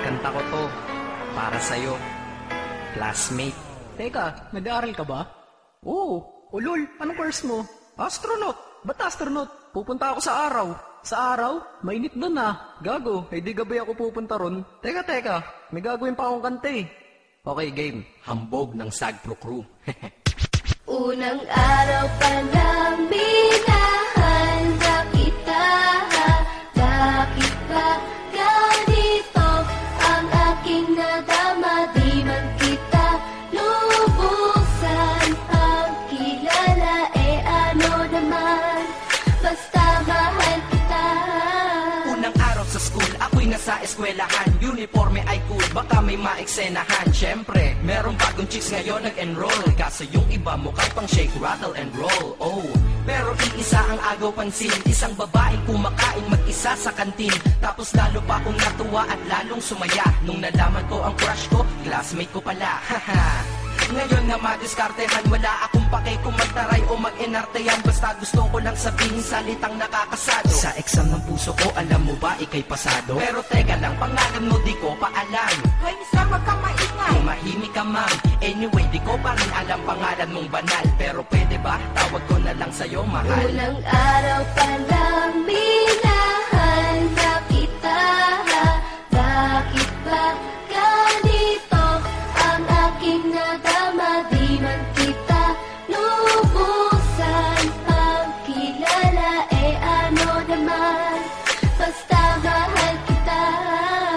Kanta ko to, para sa'yo, classmate. Teka, nag-aaral ka ba? Oo. Ulol, anong course mo? Astronaut. Ba't astronaut? Pupunta ako sa araw. Sa araw? Mainit doon ah. Gago, di gabay ako pupunta ron. Teka, may gagawin pa akong kanta eh. Okay, game. Hambog ng Sagpro Crew. Unang araw pa lang minahanda kita. Bakit ba ganito ang aking nadama? Di man kita lubusan ang kilala. Ano naman, basta mahal kita. Unang araw sa school, ako'y nasa eskwelahan. Uniforme ay cool, baka may maeksenahan. Siyempre, merong bagong chicks ngayon nag-enroll. Kaso yung iba mukhang pang shake, rattle and roll. Oh, pero iisa ang agaw pansin. Isang babaeng kumakain mag-isa sa kantin. Tapos lalo pa akong natuwa at lalong sumaya nung nalaman ko ang crush ko, classmate ko pala. Haha. Ngayon na madiskartehan, wala akong pake kung magtaray o mag-enartehan. Basta gusto ko lang sabihin salitang nakakasado. Sa exam ng puso ko, alam mo ba, ikay pasado? Pero teka lang, pangalan mo di ko pa alam. Hoy, Mr. wag kang maingay. Tumahimik ka ma'am. Anyway, di ko pa rin alam pangalan mong banal. Pero pwede ba, tawag ko na lang sa'yo, mahal. Unang araw pa lang minahanda kita. Bakit ba ganito ang aking nadama? Di man kita lubusan ang kilala. Ano naman, basta mahal kita.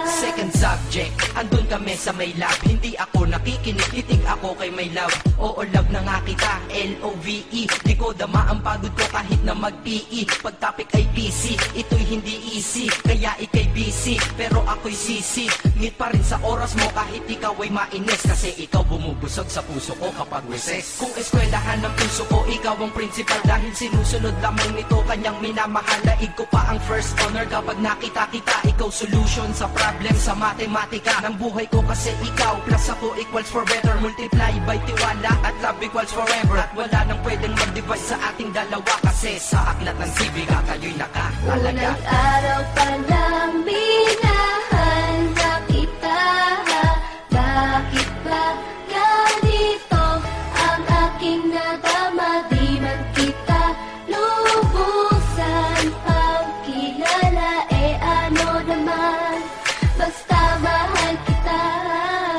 Second subject, andun kami sa may lab. Hindi ako nakikinig, titig ako kay may love. Oo, love na nga kita, L-O-V-E. Di ko dama ang pagod ko kahit na mag-PE. Pag topic ay PC, ito'y hindi easy. Kaya ikay busy, pero ako'y sisi. Ngit pa rin sa oras mo kahit ikaw ay mainis. Kasi ikaw bumubusog sa puso ko kapag recess. Kung eskwelahan ng puso ko, ikaw ang principal. Dahil sinusunod lamang nito kanyang minamahal. Laig ko pa ang first honor kapag nakita kita. Ikaw solution sa problem sa matematika ng buhay ko. Kasi ikaw plus ako equals for better. Multiply by tiwala at love equals forever. At wala nang pwedeng mag-divide sa ating dalawa. Kasi sa aklat ng sibiga kayo'y nakatalaga. Unang araw pa lang minahanda kita. Bakit ba ganito ang aking nadama? Di man kita lubusan ang kilala. Ano naman, basta mahal kita.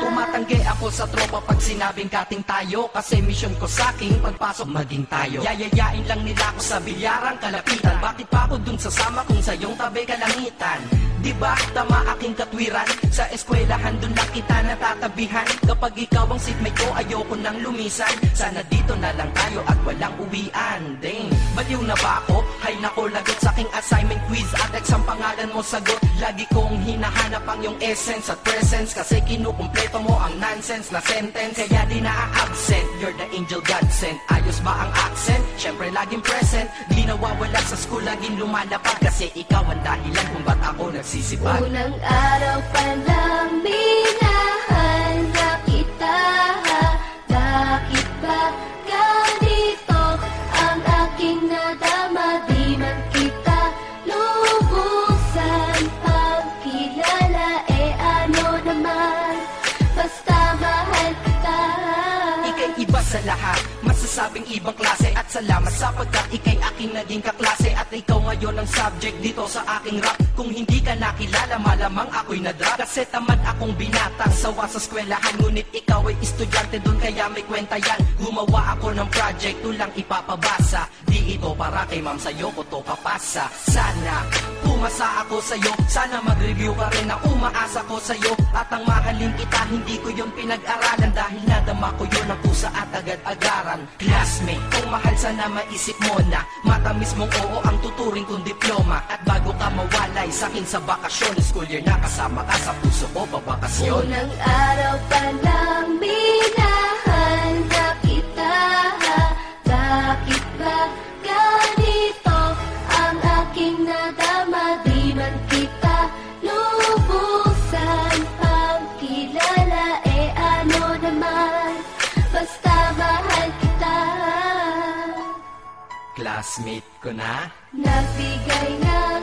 Tumatanggi ako sa tropa pag sinabing kating tayo. Kasi mission ko sa aking pagpasok maging tayo. Yayayain lang nila ako sa bilyarang kalapitan. Bakit pa ako dun sasama kung sa iyong tabi kalangitan? Diba tama aking katwiran? Sa eskwelahan dun lang kita natatabihan. Kapag ikaw ang seatmate ko, ayoko nang lumisan. Sana dito na lang tayo at walang uwian. Dang, baliw na ba ako? Hay nako, lagot sa aking assignment quiz at exam pangalan mo sagot. Lagi kong hinahanap ang iyong essence at presence. Kasi kinukumpleto mo ang nonsense na sentence. Kaya di na-absent, you're the angel God sent. Ayos ba ang accent? Syempre laging present. Di nawawala sa school, laging lumalapag. Kasi ikaw ang dahilan kung ba't ako nagsisipag. Unang araw pa lang minahanda kita. Bakit ba ganito ang aking nadama? Di man kita lubusan ang kilala. Ano naman, basta mahal kita. Ika'y iba sa lahat, masasabing ibang klase. At salamat sapagkat ika'y aking naging kaklase. At ikaw ngayon ang subject dito sa aking rap. Kung hindi ka nakilala, malamang ako'y nadrop. Kasi tamad akong binatang sawa sa eskwelahan. Ngunit ikaw ay estudyante dun, kaya may kwenta yan. Gumawa ako ng project, tulang ipapabasa. Di ito para kay ma'am, sa'yo ko to papasa. Sana pumasa ako sa'yo, sana mag-review ka rin na umaasa ko sa'yo. At ang mahalin kita, hindi ko yun pinag-aralan. Dahil nadama ko yun ang pusa at agad-agaran. Classmate, kung mahal sana maisip mo na matamis mong oo ang tuturing kong diploma. At bago ka mawalay sa'kin sa bakasyon, school year na kasama ka sa puso ko pabakasyon. Unang araw pa lang minahanda kita. Bakit ba ganito ang aking nadama? Di man kita lubusan ang kilala. Ano naman, basta mahal kita. Classmate ko na. Nagbigay na